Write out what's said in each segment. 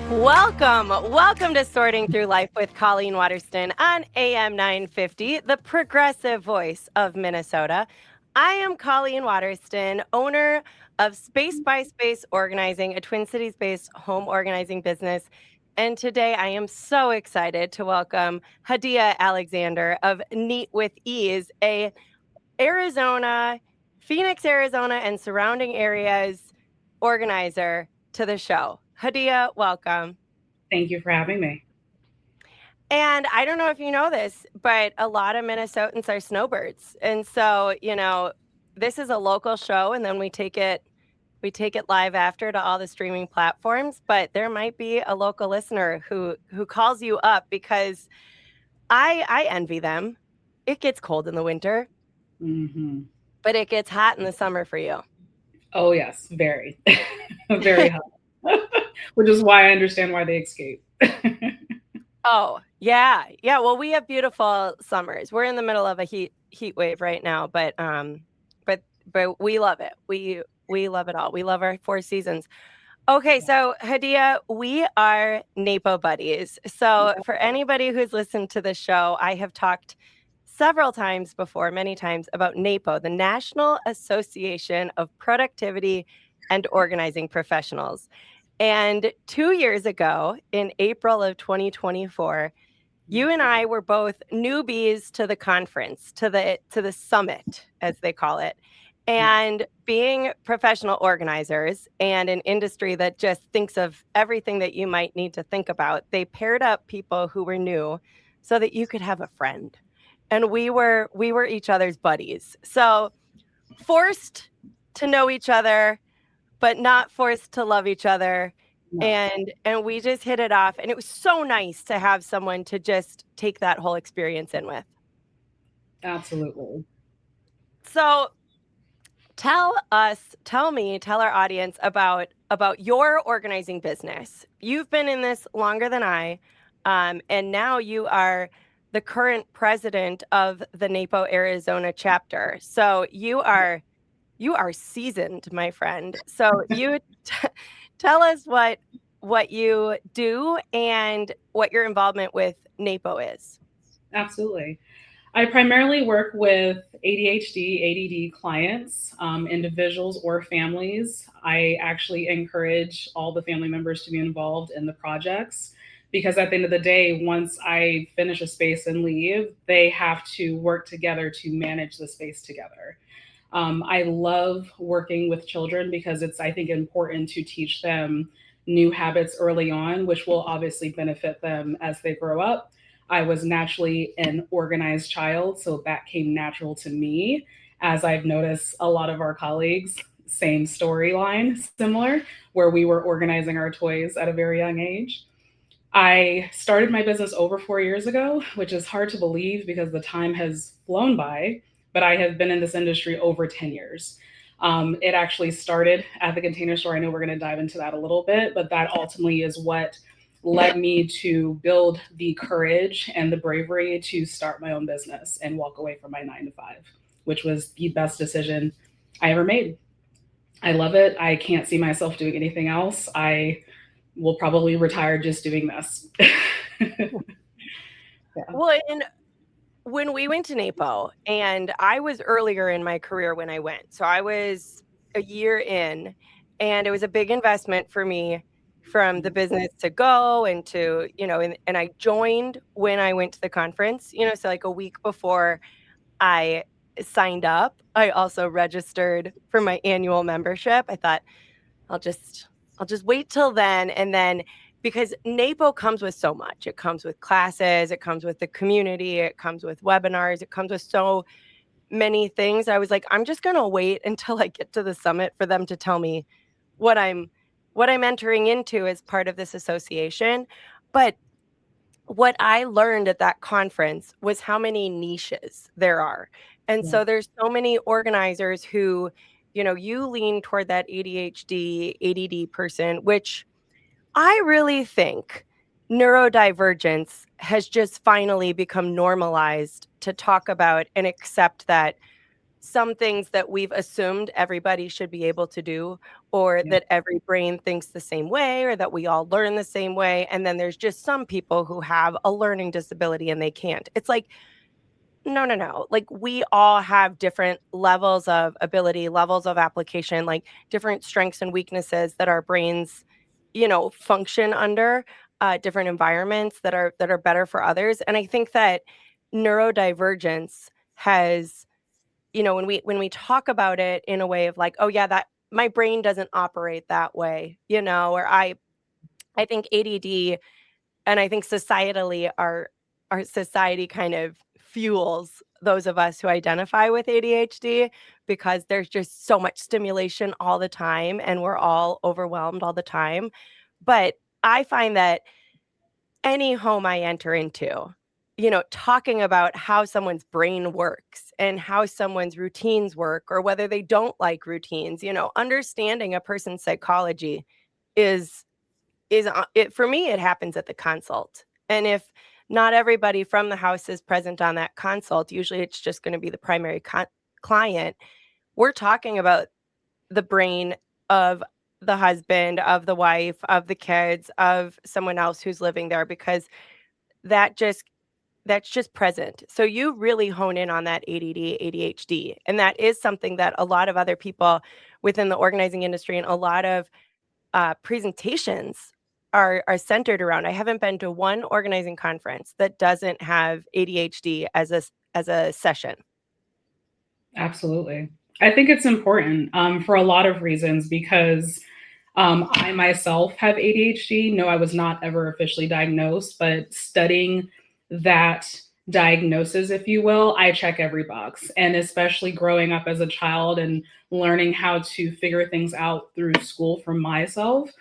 Welcome to Sorting Through Life with Colleen Waterston on AM 950, the progressive voice of Minnesota. I am Colleen Waterston, owner of Space by Space Organizing, a Twin Cities-based home organizing business. And today I am so excited to welcome Hadiyah Alexander of Neat with Ease, a Phoenix, Arizona, and surrounding areas organizer to the show. Hadiyah, welcome. Thank you for having me. And I don't know if you know this, but a lot of Minnesotans are snowbirds. And so, this is a local show and then we take it live after to all the streaming platforms, but there might be a local listener who calls you up because I envy them. It gets cold in the winter. Mm-hmm. But it gets hot in the summer for you. Oh, yes, very, very hot, which is why I understand why they escape. Oh, yeah. Yeah. Well, we have beautiful summers. We're in the middle of a heat wave right now, but we love it. We love it all. We love our 4 seasons. Okay, so Hadiyah, we are NAPO buddies. So for anybody who's listened to the show, I have talked several times before, many times, about NAPO, the National Association of Productivity and Organizing Professionals. And 2 years ago, in April of 2024, you and I were both newbies to the conference, to the summit, as they call it. And being professional organizers and an industry that just thinks of everything that you might need to think about, they paired up people who were new so that you could have a friend. And we were each other's buddies. So forced to know each other, but not forced to love each other. No. And we just hit it off. And it was so nice to have someone to just take that whole experience in with. Absolutely. So tell our audience about your organizing business. You've been in this longer than I, and now you are the current president of the NAPO Arizona chapter. So you are seasoned, my friend. So you tell us what you do and what your involvement with NAPO is. Absolutely. I primarily work with ADHD, ADD clients, individuals or families. I actually encourage all the family members to be involved in the projects because at the end of the day, once I finish a space and leave, they have to work together to manage the space together. I love working with children because it's, I think, important to teach them new habits early on, which will obviously benefit them as they grow up. I was naturally an organized child, so that came natural to me. As I've noticed a lot of our colleagues, same storyline, similar, where we were organizing our toys at a very young age. I started my business over 4 years ago, which is hard to believe because the time has flown by, but I have been in this industry over 10 years. It actually started at the Container Store. I know we're going to dive into that a little bit, but that ultimately is what led me to build the courage and the bravery to start my own business and walk away from my 9-to-5, which was the best decision I ever made. I love it. I can't see myself doing anything else. I will probably retire just doing this. Yeah. Well, and when we went to NAPO, and I was earlier in my career when I went, so I was a year in, and it was a big investment for me from the business to go and to, and I joined when I went to the conference, so like a week before I signed up, I also registered for my annual membership. I thought I'll just wait till then. And then because NAPO comes with so much, it comes with classes, it comes with the community, it comes with webinars, it comes with so many things. I was like, I'm just going to wait until I get to the summit for them to tell me what I'm entering into as part of this association. But what I learned at that conference was how many niches there are. And so there's so many organizers who, you lean toward that ADHD, ADD person, which I really think neurodivergence has just finally become normalized to talk about and accept that some things that we've assumed everybody should be able to do, or Yeah. that every brain thinks the same way, or that we all learn the same way. And then there's just some people who have a learning disability and they can't. It's like, no, no, no. Like we all have different levels of ability, levels of application, like different strengths and weaknesses that our brains, function under, different environments that are better for others. And I think that neurodivergence has, when we talk about it in a way of like, oh yeah, that my brain doesn't operate that way, or I think ADD, and I think societally our society kind of fuels those of us who identify with ADHD, because there's just so much stimulation all the time and we're all overwhelmed all the time. But I find that any home I enter into, talking about how someone's brain works and how someone's routines work, or whether they don't like routines, understanding a person's psychology is it for me. It happens at the consult. And if not everybody from the house is present on that consult, usually it's just going to be the primary client. We're talking about the brain of the husband, of the wife, of the kids, of someone else who's living there, because that just that's just present. So you really hone in on that ADD, ADHD, and that is something that a lot of other people within the organizing industry and a lot of presentations are centered around. I haven't been to one organizing conference that doesn't have ADHD as a session. Absolutely. I think it's important for a lot of reasons because I myself have ADHD. No, I was not ever officially diagnosed, but studying that diagnosis, if you will, I check every box. And especially growing up as a child and learning how to figure things out through school for myself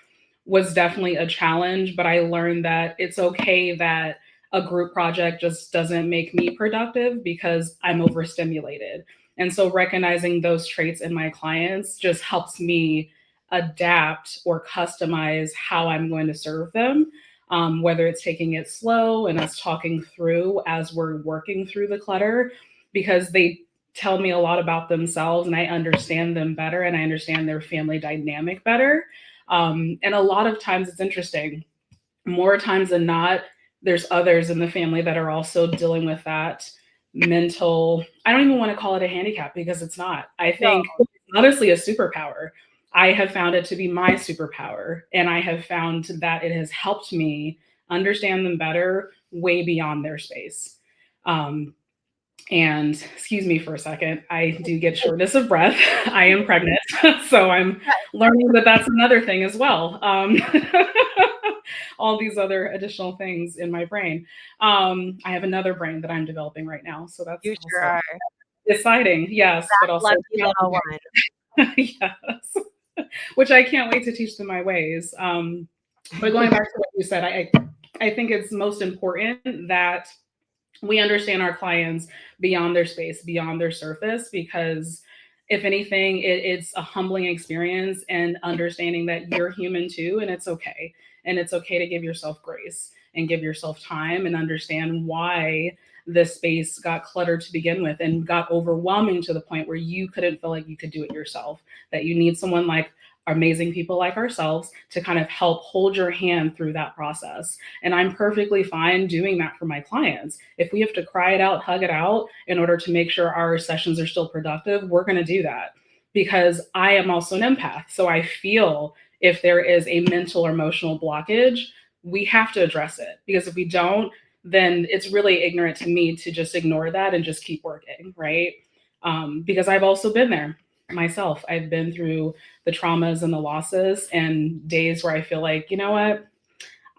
was definitely a challenge. But I learned that it's okay that a group project just doesn't make me productive because I'm overstimulated. And so recognizing those traits in my clients just helps me adapt or customize how I'm going to serve them, whether it's taking it slow and us talking through as we're working through the clutter, because they tell me a lot about themselves and I understand them better and I understand their family dynamic better. And a lot of times it's interesting. More times than not, there's others in the family that are also dealing with that mental, I don't even want to call it a handicap because it's not. I No. think honestly a superpower. I have found it to be my superpower. And I have found that it has helped me understand them better way beyond their space. And excuse me for a second, I do get shortness of breath. I am pregnant, so I'm learning that that's another thing as well. All these other additional things in my brain. I have another brain that I'm developing right now, so that's You sure also are. exciting. Yes, but also Lucky little one. yes, which I can't wait to teach them my ways. But going back to what you said, I think it's most important that we understand our clients beyond their space, beyond their surface, because if anything, it's a humbling experience and understanding that you're human too, and it's okay. And it's okay to give yourself grace and give yourself time and understand why this space got cluttered to begin with and got overwhelming to the point where you couldn't feel like you could do it yourself, that you need someone like amazing people like ourselves to kind of help hold your hand through that process. And I'm perfectly fine doing that for my clients. If we have to cry it out, hug it out in order to make sure our sessions are still productive, we're going to do that because I am also an empath. So I feel if there is a mental or emotional blockage, we have to address it, because if we don't, then it's really ignorant to me to just ignore that and just keep working, right? Because I've also been there myself. I've been through the traumas and the losses and days where I feel like, you know what,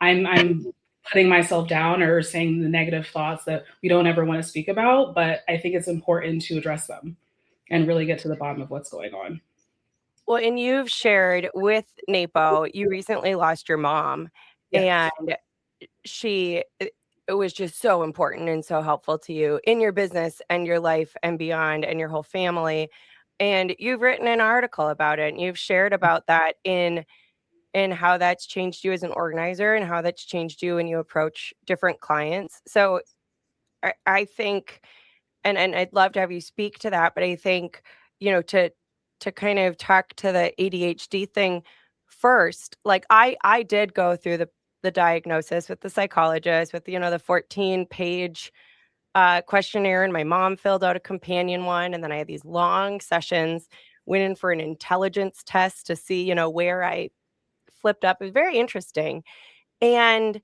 I'm putting myself down or saying the negative thoughts that we don't ever want to speak about. But I think it's important to address them and really get to the bottom of what's going on. Well, and you've shared with NAPO, you recently lost your mom, Yes. and it was just so important and so helpful to you in your business and your life and beyond and your whole family. And you've written an article about it and you've shared about that in how that's changed you as an organizer and how that's changed you when you approach different clients. So I think and I'd love to have you speak to that, but I think, to kind of talk to the ADHD thing first, like I did go through the diagnosis with the psychologist with, the 14-page questionnaire, and my mom filled out a companion one, and then I had these long sessions, went in for an intelligence test to see, where I flipped up. It was very interesting. And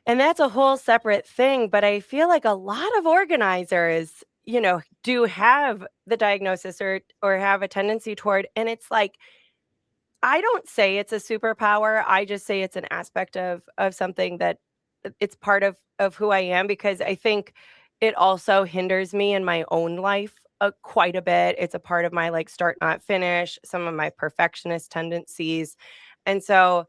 that's a whole separate thing, but I feel like a lot of organizers, do have the diagnosis or have a tendency toward, and it's like, I don't say it's a superpower. I just say it's an aspect of something that it's part of who I am, because I think it also hinders me in my own life quite a bit. It's a part of my like start not finish, some of my perfectionist tendencies. And so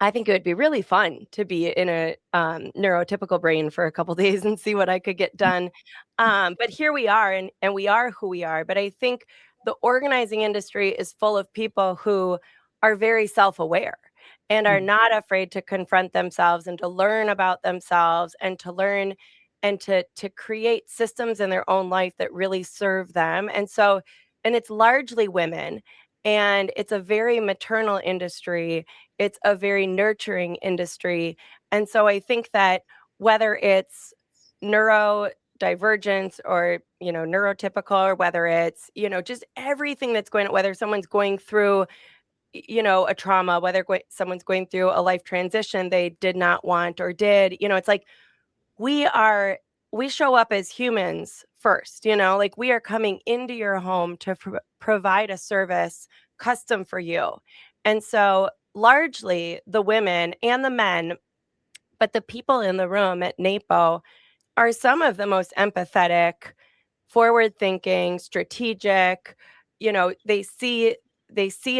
I think it would be really fun to be in a neurotypical brain for a couple days and see what I could get done. But here we are, and we are who we are. But I think the organizing industry is full of people who are very self-aware and are not afraid to confront themselves and to learn about themselves and to learn and to create systems in their own life that really serve them. And it's largely women, and it's a very maternal industry. It's a very nurturing industry. And so I think that whether it's neurodivergence or, neurotypical, or whether it's, just everything that's going on, whether someone's going through, a trauma, whether someone's going through a life transition they did not want or did, it's like we show up as humans first, like we are coming into your home to provide a service custom for you. And so largely the women and the men, but the people in the room at NAPO are some of the most empathetic, forward thinking, strategic. They see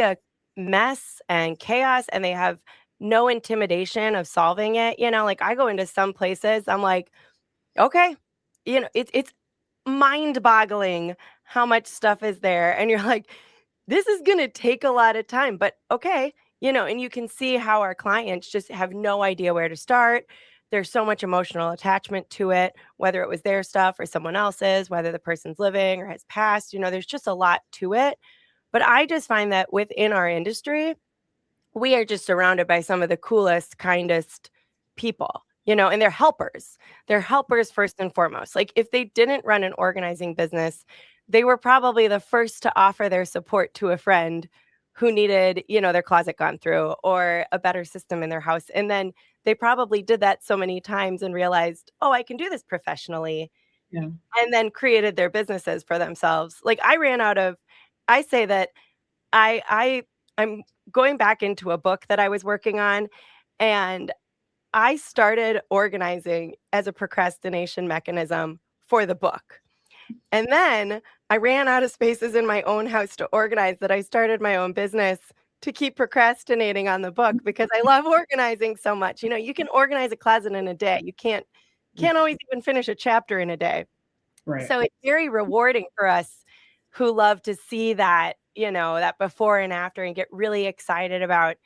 a mess and chaos, and they have no intimidation of solving it. Like I go into some places, I'm like, okay, it's mind-boggling how much stuff is there, and you're like, this is going to take a lot of time, but okay, and you can see how our clients just have no idea where to start. There's so much emotional attachment to it, whether it was their stuff or someone else's, whether the person's living or has passed, there's just a lot to it. But I just find that within our industry, we are just surrounded by some of the coolest, kindest people, and they're helpers. They're helpers first and foremost. Like if they didn't run an organizing business, they were probably the first to offer their support to a friend who needed, their closet gone through or a better system in their house. And then they probably did that so many times and realized, oh, I can do this professionally. Yeah. And then created their businesses for themselves. Like I say that I'm going back into a book that I was working on, and I started organizing as a procrastination mechanism for the book. And then I ran out of spaces in my own house to organize, that I started my own business to keep procrastinating on the book, because I love organizing so much. You can organize a closet in a day. You can't always even finish a chapter in a day. Right. So it's very rewarding for us who love to see that, that before and after, and get really excited about,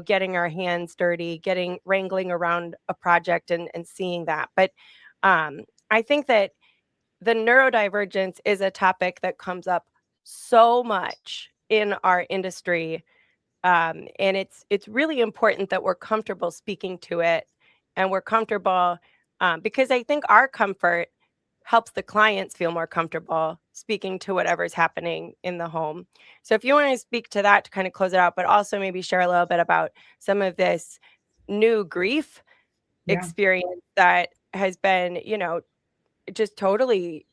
getting our hands dirty, wrangling around a project and seeing that. But I think that the neurodivergence is a topic that comes up so much in our industry. And it's really important that we're comfortable speaking to it, and we're comfortable because I think our comfort helps the clients feel more comfortable speaking to whatever's happening in the home. So if you want to speak to that to kind of close it out, but also maybe share a little bit about some of this new grief experience that has been, just totally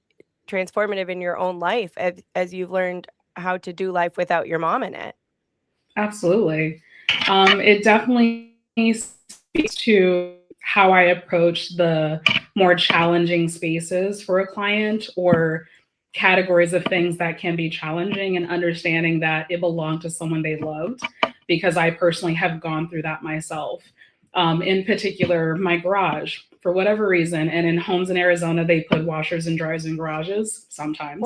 transformative in your own life as you've learned how to do life without your mom in it. Absolutely. It definitely speaks to how I approach the more challenging spaces for a client, or categories of things that can be challenging, and understanding that it belonged to someone they loved, because I personally have gone through that myself. In particular, my garage, for whatever reason, and in homes in Arizona, they put washers and dryers in garages sometimes.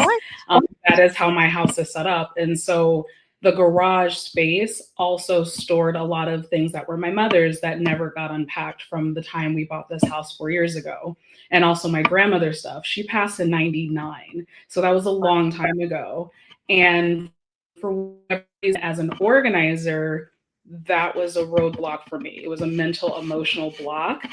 That is how my house is set up. And so the garage space also stored a lot of things that were my mother's that never got unpacked from the time we bought this house 4 years ago. And also my grandmother's stuff. She passed in 99. So that was a long time ago. And for whatever reason, as an organizer, that was a roadblock for me. It was a mental, emotional block.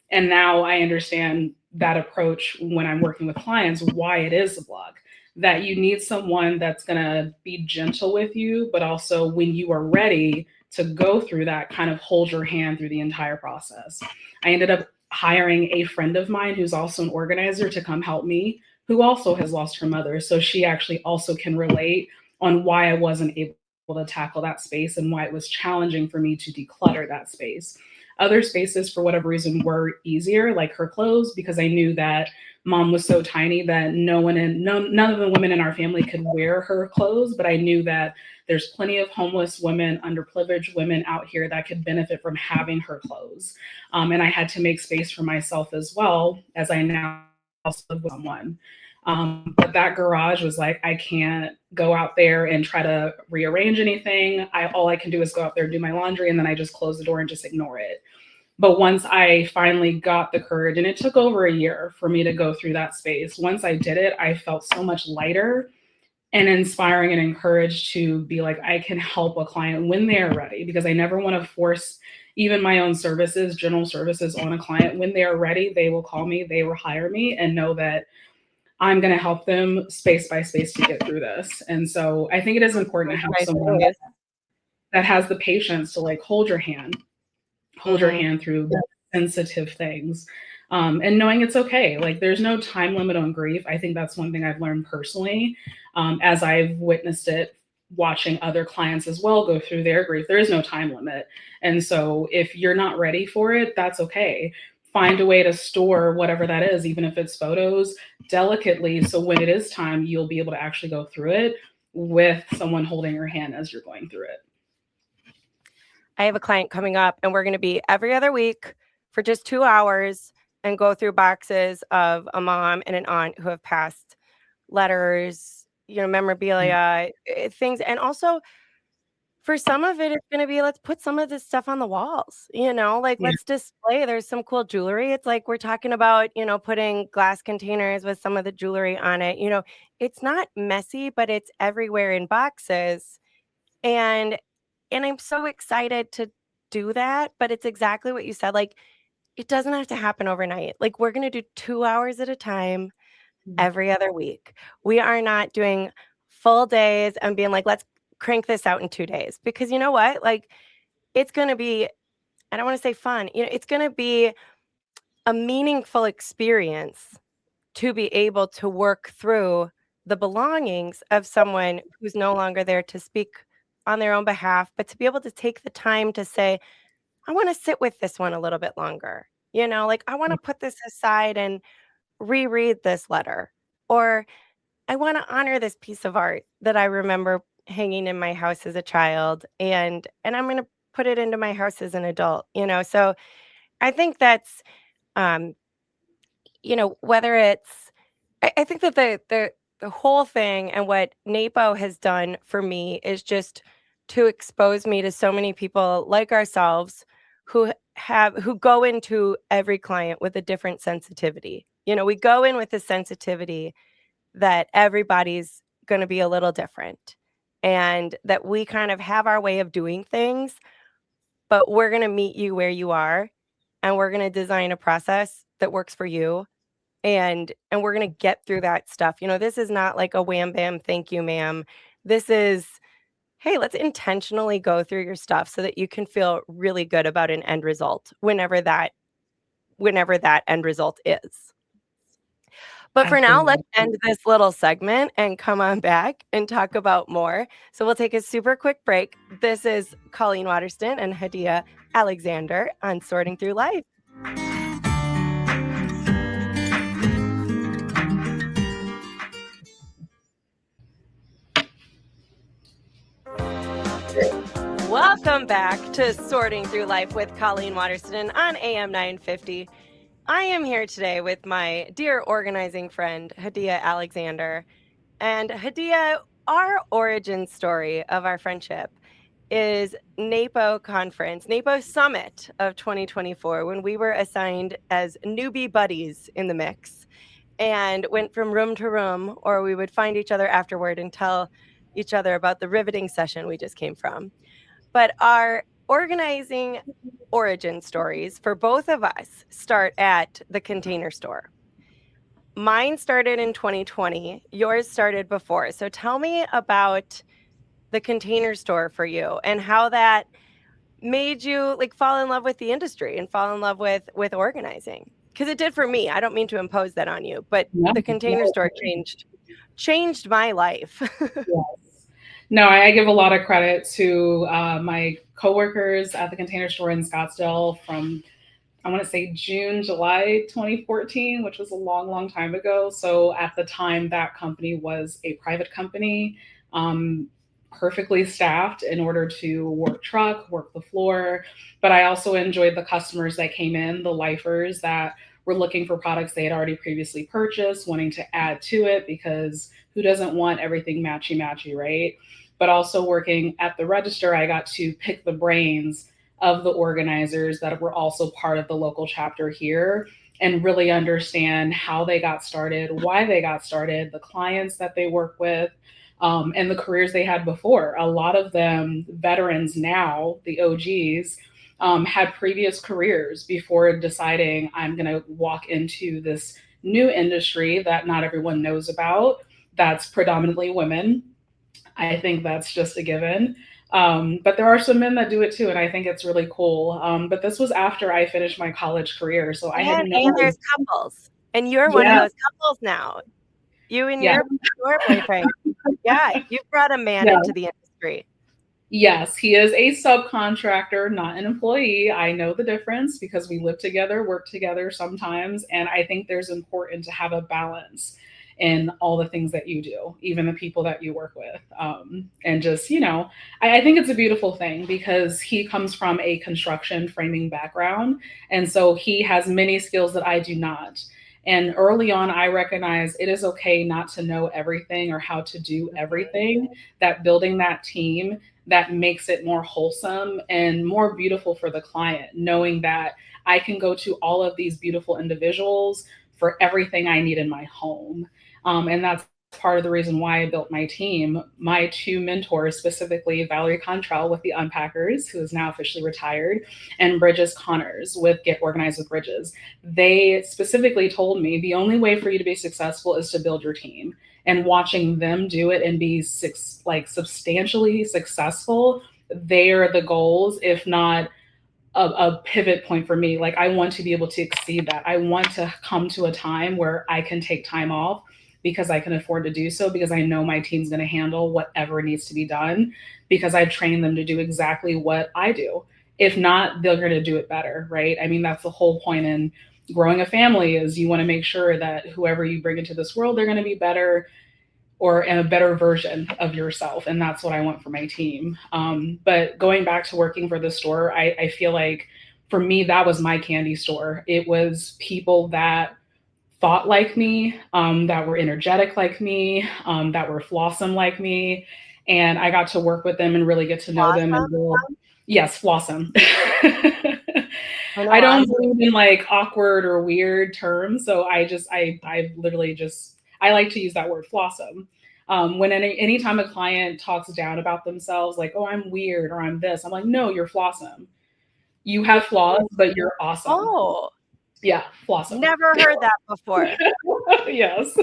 And now I understand that approach when I'm working with clients, why it is a block. That you need someone that's going to be gentle with you, but also when you are ready to go through that, kind of hold your hand through the entire process. I ended up hiring a friend of mine who's also an organizer to come help me, who also has lost her mother. So she actually also can relate on why I wasn't able to tackle that space and why it was challenging for me to declutter that space. Other spaces, for whatever reason, were easier, like her clothes, because I knew that mom was so tiny that none of the women in our family could wear her clothes. But I knew that there's plenty of homeless women, underprivileged women out here that could benefit from having her clothes. And I had to make space for myself as well, as I now also live with someone. But that garage was like, I can't go out there and try to rearrange anything. All I can do is go out there, do my laundry, and then I just close the door and just ignore it. But once I finally got the courage, and it took over a year for me to go through that space, once I did it, I felt so much lighter and inspiring and encouraged to be like, I can help a client when they're ready, because I never want to force even my own services, general services on a client. When they're ready, they will call me, they will hire me, and know that I'm going to help them space by space to get through this. And so I think it is important to have someone that has the patience to like hold your hand through the sensitive things. And knowing it's okay. Like there's no time limit on grief. I think that's one thing I've learned personally, as I've witnessed it watching other clients as well go through their grief. There is no time limit. And so if you're not ready for it, that's okay. Find a way to store whatever that is, even if it's photos, delicately. So when it is time, you'll be able to actually go through it with someone holding your hand as you're going through it. I have a client coming up, and we're going to be every other week for just 2 hours and go through boxes of a mom and an aunt who have passed, letters, memorabilia, things. And also for some of it, it's going to be, let's put some of this stuff on the walls, let's display. There's some cool jewelry. It's like we're talking about, putting glass containers with some of the jewelry on it. It's not messy, but it's everywhere in boxes. And I'm so excited to do that, but it's exactly what you said. Like, it doesn't have to happen overnight. Like, we're going to do 2 hours at a time every other week. We are not doing full days and being like, let's crank this out in 2 days, because you know what? Like, it's going to be, I don't want to say fun, it's going to be a meaningful experience to be able to work through the belongings of someone who's no longer there to speak on their own behalf, but to be able to take the time to say, I want to sit with this one a little bit longer. I want to put this aside and reread this letter, or I want to honor this piece of art that I remember hanging in my house as a child, and I'm going to put it into my house as an adult, So I think that's, whether it's, I think that the whole thing and what NAPO has done for me is just to expose me to so many people like ourselves who go into every client with a different sensitivity. We go in with a sensitivity that everybody's going to be a little different, and that we kind of have our way of doing things, but we're going to meet you where you are, and we're going to design a process that works for you. And we're going to get through that stuff. This is not like a wham bam, thank you, ma'am. This is, hey, let's intentionally go through your stuff so that you can feel really good about an end result, whenever that end result is. But for now, let's end this little segment and come on back and talk about more. So we'll take a super quick break. This is Colleen Waterston and Hadiyah Alexander on Sorting Through Life. Welcome back to Sorting Through Life with Colleen Waterston on AM 950. I am here today with my dear organizing friend, Hadiyah Alexander. And Hadiyah, our origin story of our friendship is NAPO conference, NAPO Summit of 2024, when we were assigned as newbie buddies in the mix and went from room to room, or we would find each other afterward and tell each other about the riveting session we just came from. But our organizing origin stories for both of us start at the Container Store. Mine started in 2020, yours started before. So tell me about the Container Store for you and how that made you like fall in love with the industry and fall in love with organizing, because it did for me. I don't mean to impose that on you, but No, the Container Store changed my life. yes. No, I give a lot of credit to my coworkers at the Container Store in Scottsdale from, I want to say June, July 2014, which was a long, long time ago. So at the time, that company was a private company, perfectly staffed in order to work truck, work the floor. But I also enjoyed the customers that came in, the lifers that were looking for products they had already previously purchased, wanting to add to it, because who doesn't want everything matchy, right? But also working at the register, I got to pick the brains of the organizers that were also part of the local chapter here and really understand how they got started, why they got started, the clients that they work with, and the careers they had before. A lot of them, veterans now, the OGs, had previous careers before deciding I'm going to walk into this new industry that not everyone knows about, that's predominantly women. I think that's just a given. But there are some men that do it too, and I think it's really cool. But this was after I finished my college career, so I had no. And there's couples, and you're one of those couples now. You and your boyfriend. Yeah, you've brought a man into the industry. Yes, he is a subcontractor, not an employee. I know the difference because we live together, work together sometimes, and I think there's important to have a balance in all the things that you do, even the people that you work with. And just, I think it's a beautiful thing because he comes from a construction framing background. And so he has many skills that I do not. And early on, I recognized it is okay not to know everything or how to do everything, that building that team that makes it more wholesome and more beautiful for the client, knowing that I can go to all of these beautiful individuals for everything I need in my home. And that's part of the reason why I built my team. My two mentors, specifically Valerie Contrell with the Unpackers, who is now officially retired, and Bridges Connors with Get Organized with Bridges. They specifically told me the only way for you to be successful is to build your team. And watching them do it and be substantially successful, they are the goals, if not a pivot point for me. Like, I want to be able to exceed that. I want to come to a time where I can take time off because I can afford to do so, because I know my team's going to handle whatever needs to be done, because I've trained them to do exactly what I do. If not, they're going to do it better, right? I mean, that's the whole point in growing a family, is you want to make sure that whoever you bring into this world, they're going to be better, or a better version of yourself. And that's what I want for my team. But going back to working for the store, I feel like for me, that was my candy store. It was people that thought like me, that were energetic like me, that were flawsome like me. And I got to work with them and really get to know them. And yes, flawsome. I don't believe in like awkward or weird terms. So I literally just, I like to use that word, flawsome. When anytime a client talks down about themselves, like, oh, I'm weird or I'm this, I'm like, no, you're flawsome. You have flaws, but you're awesome. Oh, yeah, flawsome. Never heard that before. Yes.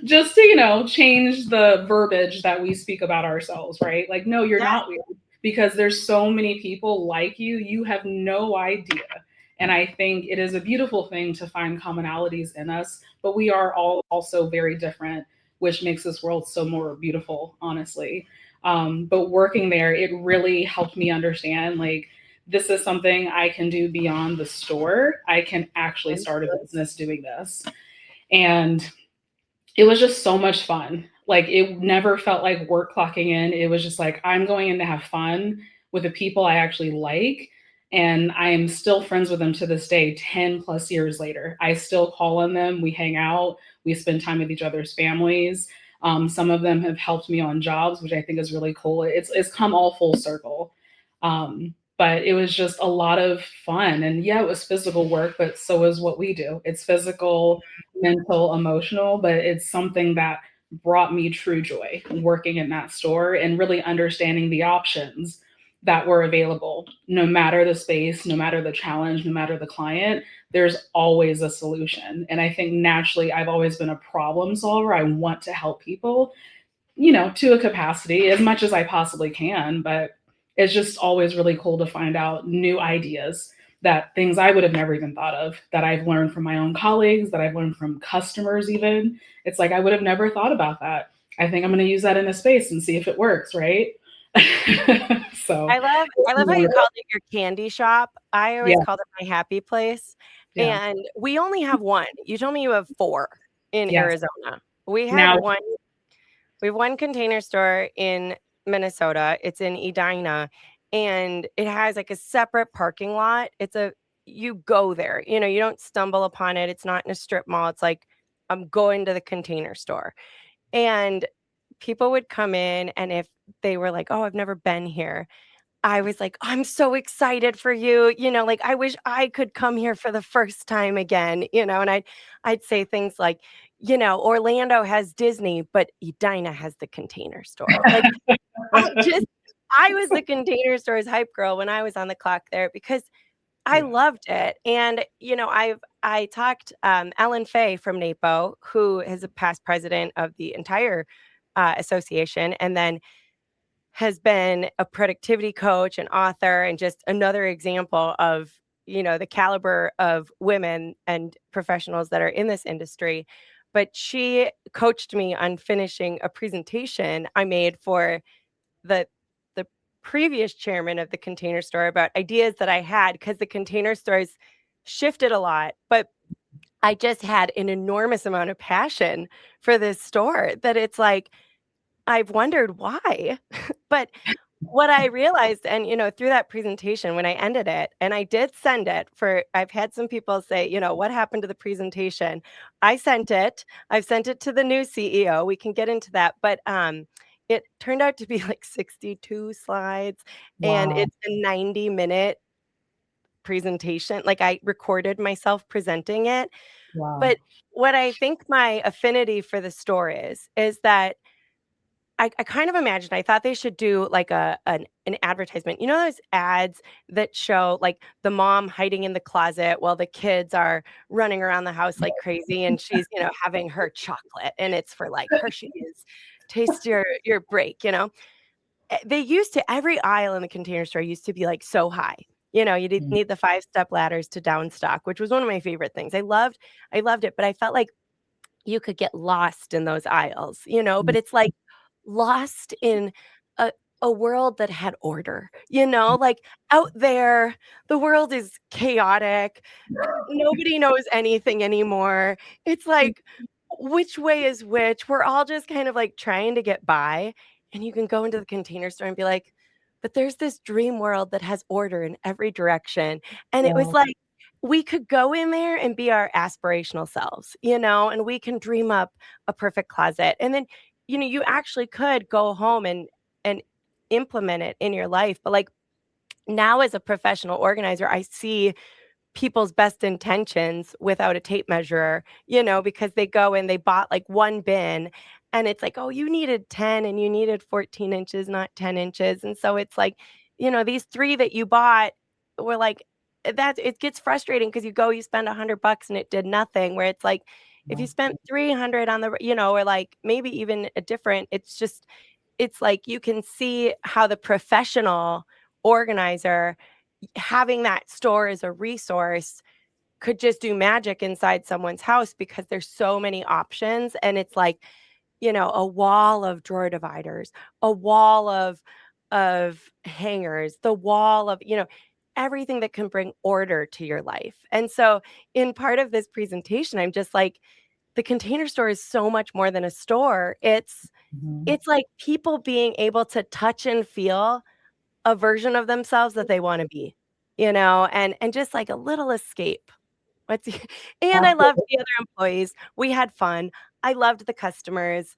Just to, change the verbiage that we speak about ourselves, right? Like, no, you're not weird, because there's so many people like you. You have no idea. And I think it is a beautiful thing to find commonalities in us, but we are all also very different, which makes this world so more beautiful, honestly. But working there, it really helped me understand, like, this is something I can do beyond the store. I can actually start a business doing this. And it was just so much fun. Like, it never felt like work clocking in. It was just like, I'm going in to have fun with the people I actually like. And I am still friends with them to this day, 10 plus years later. I still call on them. We hang out. We spend time with each other's families. Some of them have helped me on jobs, which I think is really cool. It's come all full circle. But it was just a lot of fun. And yeah, it was physical work, but so is what we do. It's physical, mental, emotional, but it's something that brought me true joy working in that store and really understanding the options that were available. No matter the space, no matter the challenge, no matter the client, there's always a solution. And I think naturally, I've always been a problem solver. I want to help people, to a capacity as much as I possibly can. But it's just always really cool to find out new ideas, that things I would have never even thought of, that I've learned from my own colleagues, that I've learned from customers even. It's like I would have never thought about that. I think I'm going to use that in a space and see if it works, right? So I love how you called it your candy shop. I always yeah, called it my happy place. yeah, And we only have one. You told me you have 4 in yes. Arizona. We have Now, one. We have one Container Store in Minnesota. It's in Edina, and it has like a separate parking lot. You go there. You don't stumble upon it. It's not in a strip mall. It's like I'm going to the Container Store. And people would come in, and if they were like, "Oh, I've never been here," I was like, "I'm so excited for you." Like, "I wish I could come here for the first time again," and I'd say things like, "Orlando has Disney, but Edina has the Container Store." Like, I was the Container Store's hype girl when I was on the clock there because I yeah, loved it. And, I talked, Ellen Fay from NAPO, who is a past president of the entire association, and then has been a productivity coach and author, and just another example of, the caliber of women and professionals that are in this industry. But she coached me on finishing a presentation I made for the the previous chairman of the Container Store about ideas that I had, because the Container Store's shifted a lot, but I just had an enormous amount of passion for this store that it's like I've wondered why. But what I realized, and through that presentation when I ended it, and I did send it for I've had some people say, "What happened to the presentation?" I sent it. I've sent it to the new CEO. We can get into that, but it turned out to be like 62 slides, and wow, it's a 90-minute presentation. Like, I recorded myself presenting it. wow. But what I think my affinity for the store is that I kind of imagined, I thought they should do like an advertisement. You know those ads that show like the mom hiding in the closet while the kids are running around the house like crazy, and she's, having her chocolate, and it's for like Hershey's. Taste your break. They used to, every aisle in the Container Store used to be like so high. You didn't Mm, need the 5-step ladders to down stock, which was one of my favorite things. I loved it, but I felt like you could get lost in those aisles, mm, but it's like lost in a a world that had order, like out there, the world is chaotic. Nobody knows anything anymore. It's like, which way is which? We're all just kind of like trying to get by. And you can go into the Container Store and be like, but there's this dream world that has order in every direction. And it was wow, like, we could go in there and be our aspirational selves, and we can dream up a perfect closet. And then, you actually could go home and implement it in your life. But like now, as a professional organizer, I see people's best intentions without a tape measure, because they go and they bought like one bin, and it's like, oh, you needed 10 and you needed 14 inches, not 10 inches. And so it's like, these 3 that you bought were like, that it gets frustrating because you spend $100 and it did nothing. Where it's like, if you wow, spent 300 on or like maybe even a different, it's like you can see how the professional organizer, having that store as a resource, could just do magic inside someone's house, because there's so many options. And it's like, a wall of drawer dividers, a wall of hangers, the wall of, everything that can bring order to your life. And so in part of this presentation, I'm just like, the Container Store is so much more than a store. It's mhm. it's like people being able to touch and feel a version of themselves that they wanna be, and just like a little escape. What's and I loved Absolutely. the other employees. We had fun. I loved the customers.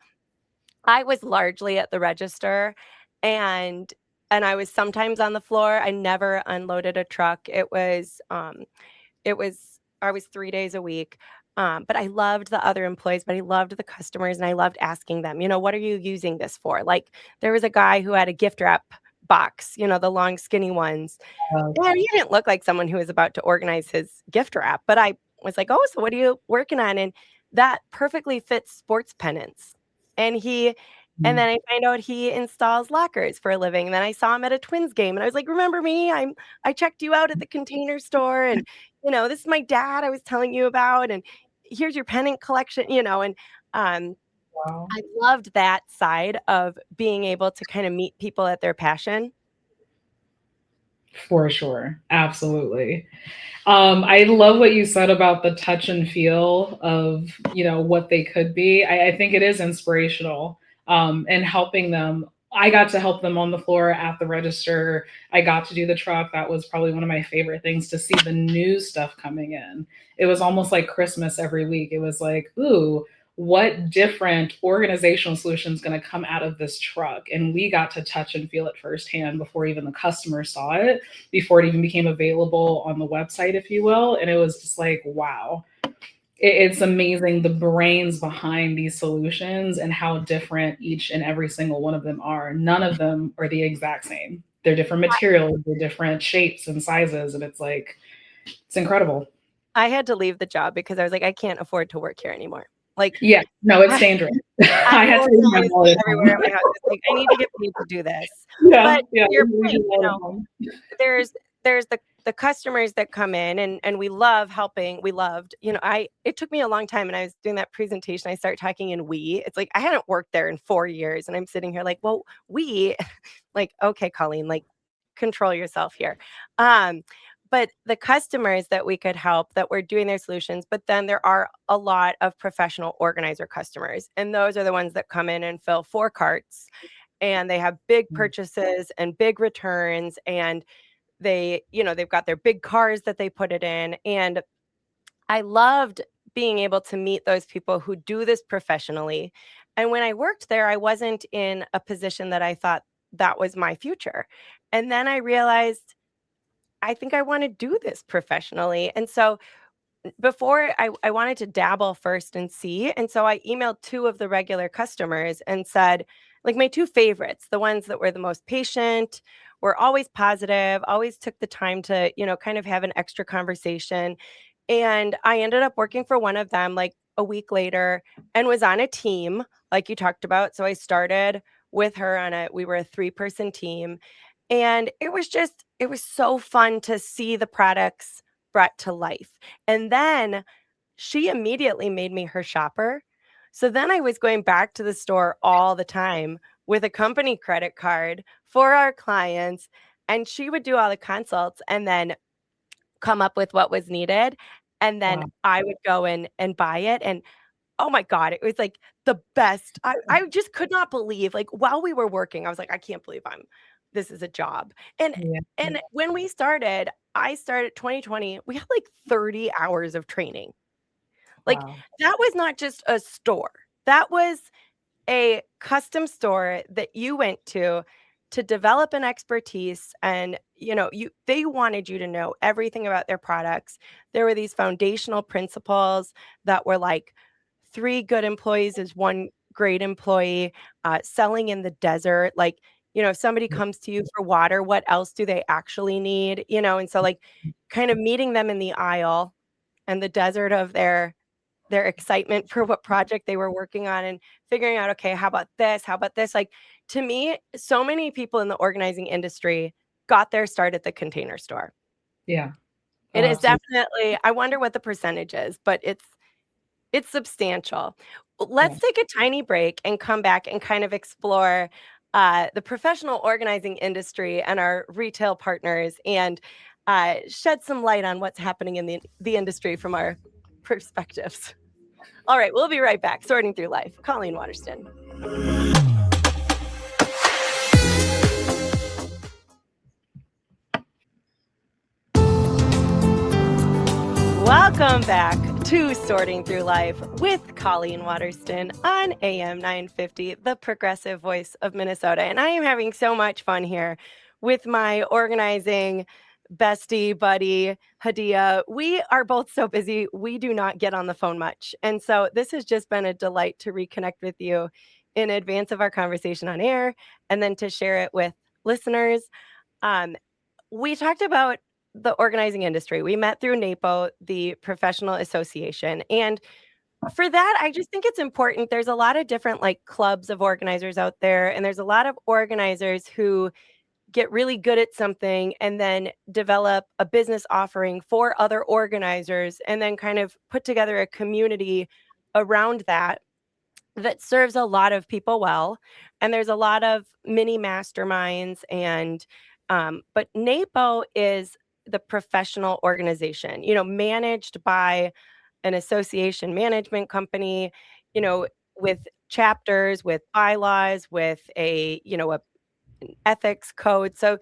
I was largely at the register, and I was sometimes on the floor. I never unloaded a truck. I was 3 days a week, but I loved the other employees, but I loved the customers, and I loved asking them, "What are you using this for?" Like, there was a guy who had a gift wrap box, the long, skinny ones, and he didn't look like someone who was about to organize his gift wrap, but I was like, "Oh, so what are you working on?" And that perfectly fits sports pennants. And he and then I find out he installs lockers for a living. And then I saw him at a Twins game and I was like, "Remember me? I checked you out at the Container Store and this is my dad I was telling you about and here's your pennant collection, and Wow. I loved that side of being able to kind of meet people at their passion. For sure. Absolutely. I love what you said about the touch and feel of, what they could be. I think it is inspirational, and helping them. I got to help them on the floor at the register. I got to do the truck. That was probably one of my favorite things, to see the new stuff coming in. It was almost like Christmas every week. It was like, ooh, what different organizational solution is going to come out of this truck? And we got to touch and feel it firsthand before even the customer saw it, before it even became available on the website, if you will. And it was just like, wow, it's amazing the brains behind these solutions and how different each and every single one of them are. None of them are the exact same. They're different materials, they're different shapes and sizes. And it's incredible. I had to leave the job because I was like, "I can't afford to work here anymore." Like, Yeah, no, it's I dangerous. I I had to leave my organized wallet at everywhere home. in my house. It's like, I need to get paid to do this. Yeah, But yeah, to your leave point, your wallet at home. there's the customers that come in and we love helping. We loved, it took me a long time and I was doing that presentation. I started talking in we. It's like I hadn't worked there in 4 years and I'm sitting here like, "Well, we," like, "Okay, Colleen, like control yourself here." Um, but the customers that we could help that were doing their solutions, but then there are a lot of professional organizer customers, and those are the ones that come in and fill 4 carts, and they have big Mm, purchases and big returns, and they've got their big cars that they put it in, and I loved being able to meet those people who do this professionally. And when I worked there, I wasn't in a position that I thought that was my future. And then I realized I think I want to do this professionally. And so before I wanted to dabble first and see. And so I emailed 2 of the regular customers and said, like my 2 favorites, the ones that were the most patient, were always positive, always took the time to, kind of have an extra conversation. And I ended up working for one of them like a week later and was on a team like you talked about. So I started with her we were a 3-person team. And it was so fun to see the products brought to life. And then she immediately made me her shopper. So then I was going back to the store all the time with a company credit card for our clients. And she would do all the consults and then come up with what was needed. And then wow. I would go in and buy it. And oh my God, it was like the best. I just could not believe, like while we were working, I was like, I can't believe this is a job. And Yeah. and when I started 2020, we had like 30 hours of training. Like Wow. that was not just a store. That was a custom store that you went to develop an expertise and they wanted you to know everything about their products. There were these foundational principles that were like 3 good employees is 1 great employee, selling in the desert, like, if somebody comes to you for water, what else do they actually need, and so like kind of meeting them in the aisle and the desert of their excitement for what project they were working on and figuring out, okay, how about this? How about this? Like to me, so many people in the organizing industry got their start at the Container Store. Yeah. It Oh, is absolutely. definitely, I wonder what the percentage is, but it's substantial. Yeah. Let's take a tiny break and come back and kind of explore the professional organizing industry and our retail partners and shed some light on what's happening in the industry from our perspectives. All right, we'll be right back. Sorting Through Life. Colleen Waterston. Welcome back to Sorting Through Life with Colleen Waterston on AM 950, the progressive voice of Minnesota. And I am having so much fun here with my organizing bestie buddy, Hadiyah. We are both so busy, we do not get on the phone much. And so this has just been a delight to reconnect with you in advance of our conversation on air and then to share it with listeners. We talked about the organizing industry. We met through NAPO, the professional association. And for that, I just think it's important. There's a lot of different like clubs of organizers out there, and there's a lot of organizers who get really good at something and then develop a business offering for other organizers and then kind of put together a community around that serves a lot of people well. And there's a lot of mini masterminds and but NAPO is the professional organization, managed by an association management company, with chapters, with bylaws, with an ethics code. So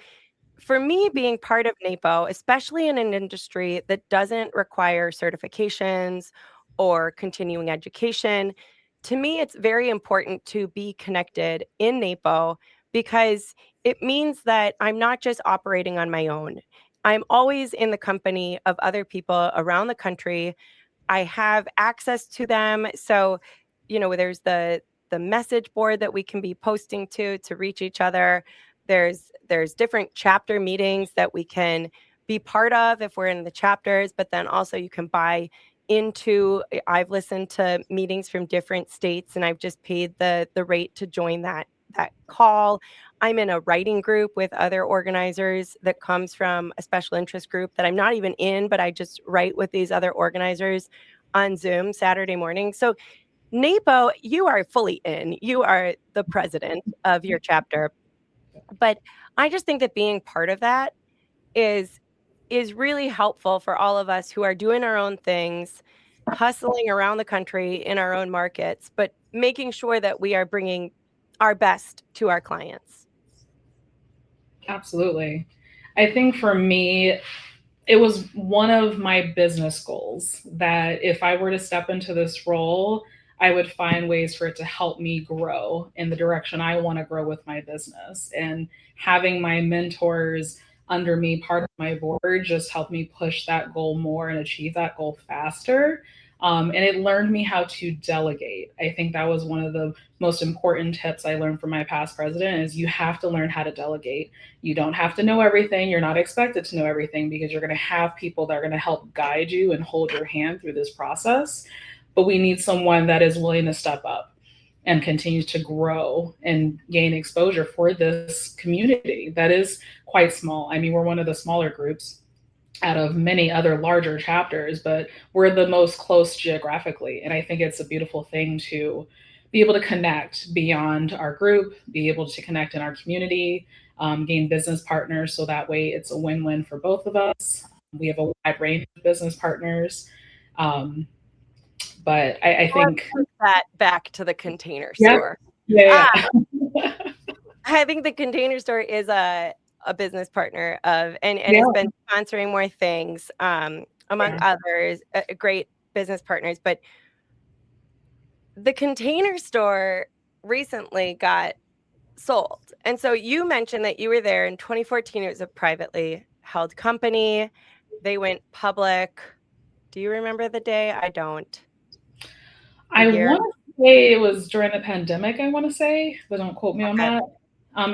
for me, being part of NAPO, especially in an industry that doesn't require certifications or continuing education, to me, it's very important to be connected in NAPO because it means that I'm not just operating on my own. I'm always in the company of other people around the country. I have access to them. So, there's the message board that we can be posting to reach each other. There's different chapter meetings that we can be part of if we're in the chapters, but then also you can buy into. I've listened to meetings from different states and I've just paid the rate to join that call. I'm in a writing group with other organizers that comes from a special interest group that I'm not even in, but I just write with these other organizers on Zoom Saturday morning. So NAPO, you are fully in. You are the president of your chapter. But I just think that being part of that is really helpful for all of us who are doing our own things, hustling around the country in our own markets, but making sure that we are bringing our best to our clients. Absolutely. I think for me, it was one of my business goals that if I were to step into this role, I would find ways for it to help me grow in the direction I want to grow with my business. And having my mentors under me, part of my board, just helped me push that goal more and achieve that goal faster. And it learned me how to delegate. I think that was one of the most important tips I learned from my past president is you have to learn how to delegate. You don't have to know everything. You're not expected to know everything because you're going to have people that are going to help guide you and hold your hand through this process. But we need someone that is willing to step up and continue to grow and gain exposure for this community that is quite small. I mean, we're one of the smaller groups out of many other larger chapters, but we're the most close geographically. And I think it's a beautiful thing to be able to connect beyond our group, be able to connect in our community, gain business partners. So that way it's a win-win for both of us. We have a wide range of business partners. But I think that back to the Container Yep. Store. Yeah. I think the Container Store is a business partner of, and has been sponsoring more things, among others, great business partners. But the Container Store recently got sold. And so you mentioned that you were there in 2014. It was a privately held company. They went public. Do you remember the day? I don't. I want to say it was during the pandemic, I want to say, but don't quote me on that.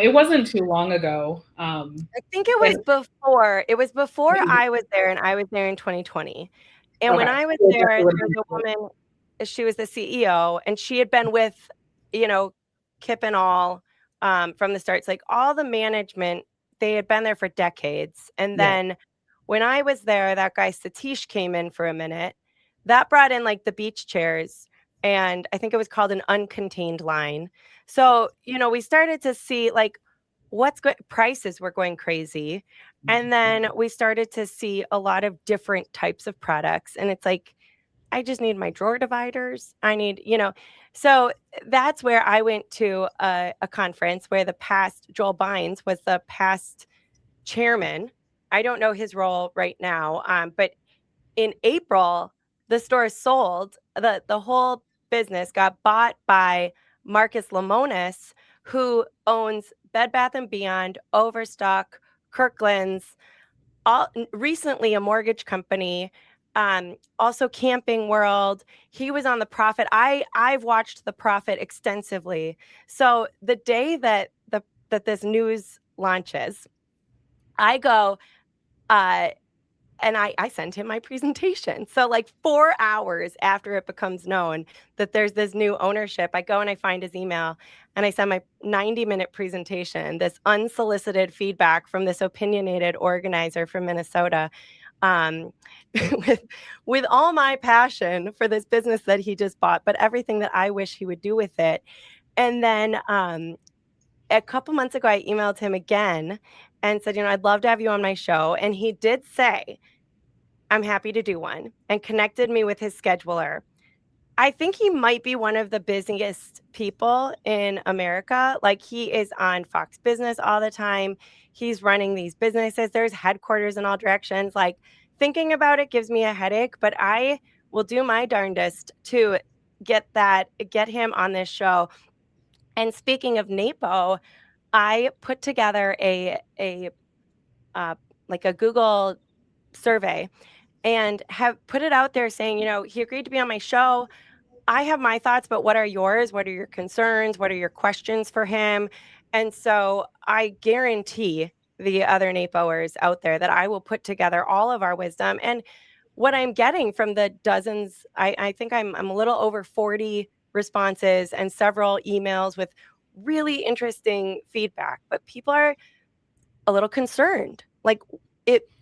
It wasn't too long ago. I think it was before. It was before I was there, and I was there in 2020. And when I was there, there was a woman, she was the CEO, and she had been with, Kip and all from the start. It's like all the management, they had been there for decades. And then when I was there, that guy Satish came in for a minute. That brought in like the beach chairs. And I think it was called an uncontained line. So, we started to see like prices were going crazy. And then we started to see a lot of different types of products. And it's like, I just need my drawer dividers. I need, so that's where I went to a conference where Joel Bynes was the past chairman. I don't know his role right now. But in April, the store sold, the whole business got bought by Marcus Lemonis, who owns Bed Bath & Beyond, Overstock, Kirkland's, recently a mortgage company, also Camping World. He was on The Profit. I've watched The Profit extensively. So the day that this news launches, I go, and I sent him my presentation. So like 4 hours after it becomes known that there's this new ownership, I go and I find his email and I send my 90-minute presentation, this unsolicited feedback from this opinionated organizer from Minnesota, um, with all my passion for this business that he just bought, but everything that I wish he would do with it. And then a couple months ago, I emailed him again and said, I'd love to have you on my show. And he did say, I'm happy to do one, and connected me with his scheduler. I think he might be one of the busiest people in America. Like, he is on Fox Business all the time. He's running these businesses. There's headquarters in all directions. Like, thinking about it gives me a headache, but I will do my darndest to get him on this show. And speaking of NAPO, I put together a Google survey and have put it out there saying, he agreed to be on my show. I have my thoughts, but what are yours? What are your concerns? What are your questions for him? And so I guarantee the other NAPOers out there that I will put together all of our wisdom. And what I'm getting from the dozens, I think I'm a little over 40 responses and several emails with really interesting feedback, but people are a little concerned. Like,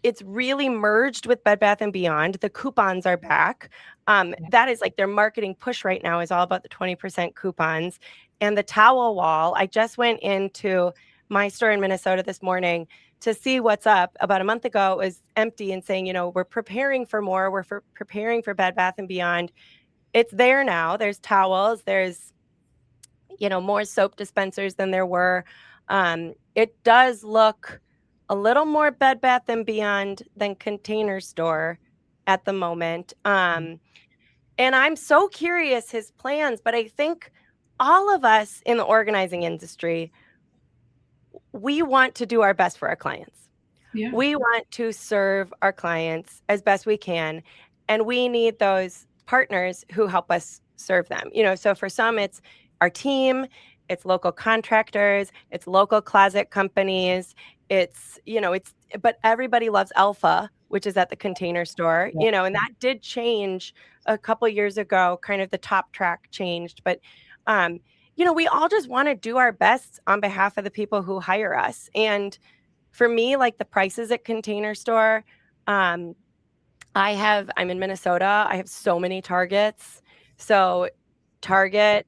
it's really merged with Bed Bath & Beyond. The coupons are back. That is like their marketing push right now is all about the 20% coupons. And the towel wall, I just went into my store in Minnesota this morning to see what's up. About a month ago, it was empty and saying, we're preparing for more. We're preparing for Bed Bath & Beyond. It's there now. There's towels. There's, more soap dispensers than there were. It does look a little more Bed Bath & Beyond than Container Store at the moment. And I'm so curious his plans, but I think all of us in the organizing industry, we want to do our best for our clients. Yeah. We want to serve our clients as best we can, and we need those partners who help us serve them. So for some, it's our team, it's local contractors, it's local closet companies, but everybody loves Alpha, which is at the Container Store, and that did change a couple years ago. Kind of the top track changed, but we all just want to do our best on behalf of the people who hire us. And for me, like the prices at Container Store, I'm in Minnesota. I have so many Targets. So Target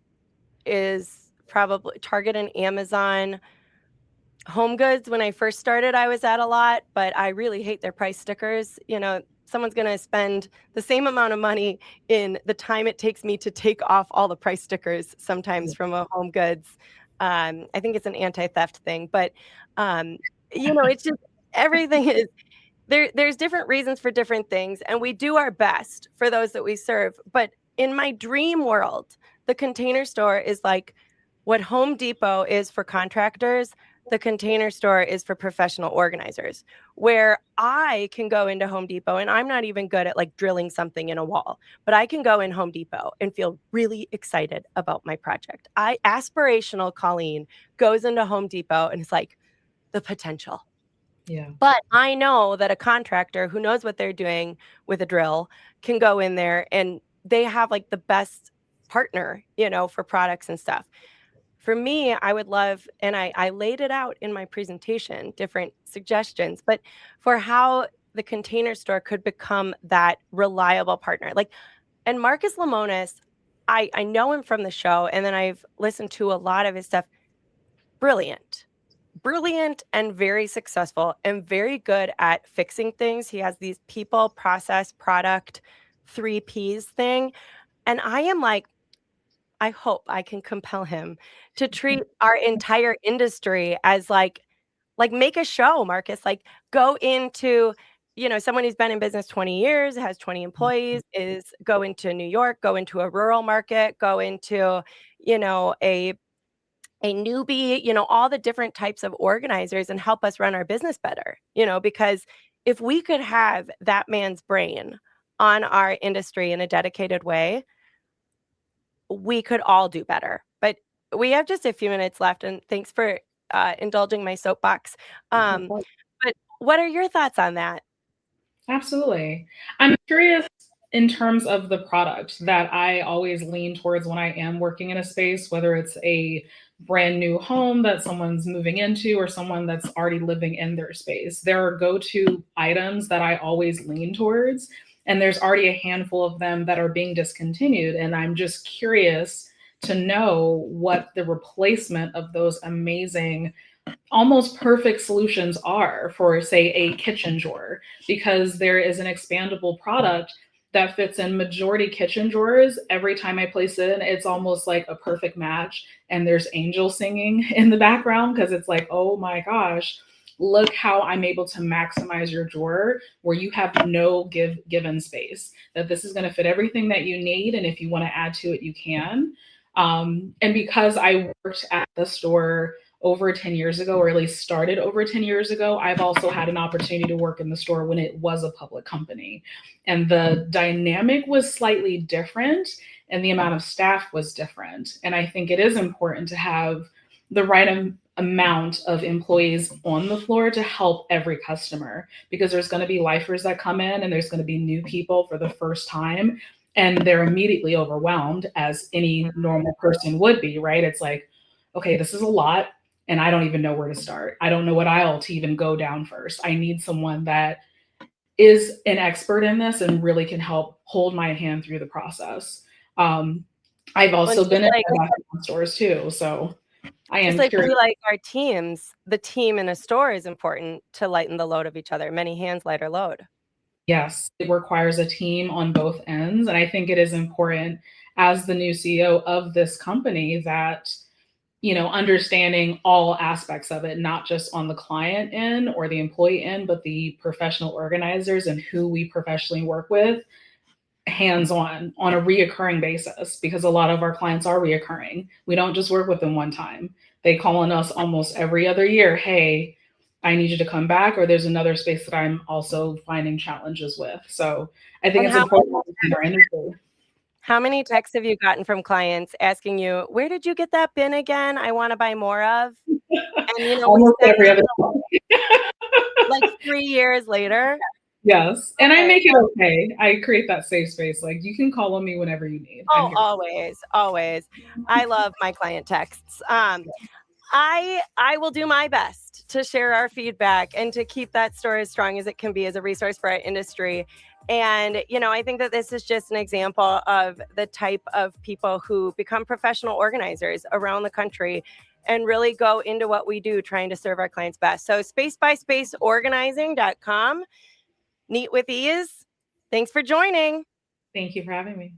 is probably Target and Amazon. Home Goods, when I first started, I was at a lot, but I really hate their price stickers. Someone's going to spend the same amount of money in the time it takes me to take off all the price stickers sometimes from a Home Goods. I think it's an anti-theft thing, but it's just everything is there. There's different reasons for different things, and we do our best for those that we serve. But in my dream world, the Container Store is like what Home Depot is for contractors. The Container Store is for professional organizers, where I can go into Home Depot, and I'm not even good at like drilling something in a wall, but I can go in Home Depot and feel really excited about my project. Aspirational Colleen goes into Home Depot and it's like the potential. Yeah. But I know that a contractor who knows what they're doing with a drill can go in there and they have like the best partner, for products and stuff. For me, I would love, and I laid it out in my presentation, different suggestions, but for how the Container Store could become that reliable partner. And Marcus Lemonis, I know him from the show, and then I've listened to a lot of his stuff. Brilliant and very successful and very good at fixing things. He has these people, process, product, 3 Ps thing. And I am like, I hope I can compel him to treat our entire industry as like make a show, Marcus, like go into, someone who's been in business 20 years, has 20 employees, is go into New York, go into a rural market, go into, a newbie, all the different types of organizers, and help us run our business better, because if we could have that man's brain on our industry in a dedicated way, we could all do better. But we have just a few minutes left, and thanks for indulging my soapbox. But what are your thoughts on that? Absolutely. I'm curious in terms of the product that I always lean towards when I am working in a space, whether it's a brand new home that someone's moving into or someone that's already living in their space. There are go-to items that I always lean towards, and there's already a handful of them that are being discontinued. And I'm just curious to know what the replacement of those amazing, almost perfect solutions are for, say, a kitchen drawer, because there is an expandable product that fits in majority kitchen drawers. Every time I place it in, it's almost like a perfect match. And there's angels singing in the background because it's like, oh my gosh, look how I'm able to maximize your drawer where you have no given space, that this is going to fit everything that you need. And if you want to add to it, you can. And because I worked at the store over 10 years ago, or at least started over 10 years ago, I've also had an opportunity to work in the store when it was a public company. And the dynamic was slightly different and the amount of staff was different. And I think it is important to have the right amount of employees on the floor to help every customer, because there's going to be lifers that come in and there's going to be new people for the first time, and they're immediately overwhelmed, as any normal person would be, right? It's like, okay, this is a lot, and I don't even know where to start. I don't know what aisle to even go down first. I need someone that is an expert in this and really can help hold my hand through the process. I've also been in stores too, so I am just curious. We like our teams, the team in a store is important to lighten the load of each other. Many hands, lighter load. Yes, it requires a team on both ends. And I think it is important, as the new CEO of this company, that, understanding all aspects of it, not just on the client end or the employee end, but the professional organizers and who we professionally work with hands-on on a reoccurring basis, because a lot of our clients are reoccurring. We don't just work with them one time. They call on us almost every other year. Hey, I need you to come back, or there's another space that I'm also finding challenges with. So I think it's important in our industry. How many texts have you gotten from clients asking you, where did you get that bin again? I want to buy more of. And almost every other like 3 years later. Yes. And I make it okay. I create that safe space. Like, you can call on me whenever you need. Oh, always. I love my client texts. I will do my best to share our feedback and to keep that store as strong as it can be as a resource for our industry. And, I think that this is just an example of the type of people who become professional organizers around the country and really go into what we do, trying to serve our clients best. So spacebyspaceorganizing.com. Neat with ease. Thanks for joining. Thank you for having me.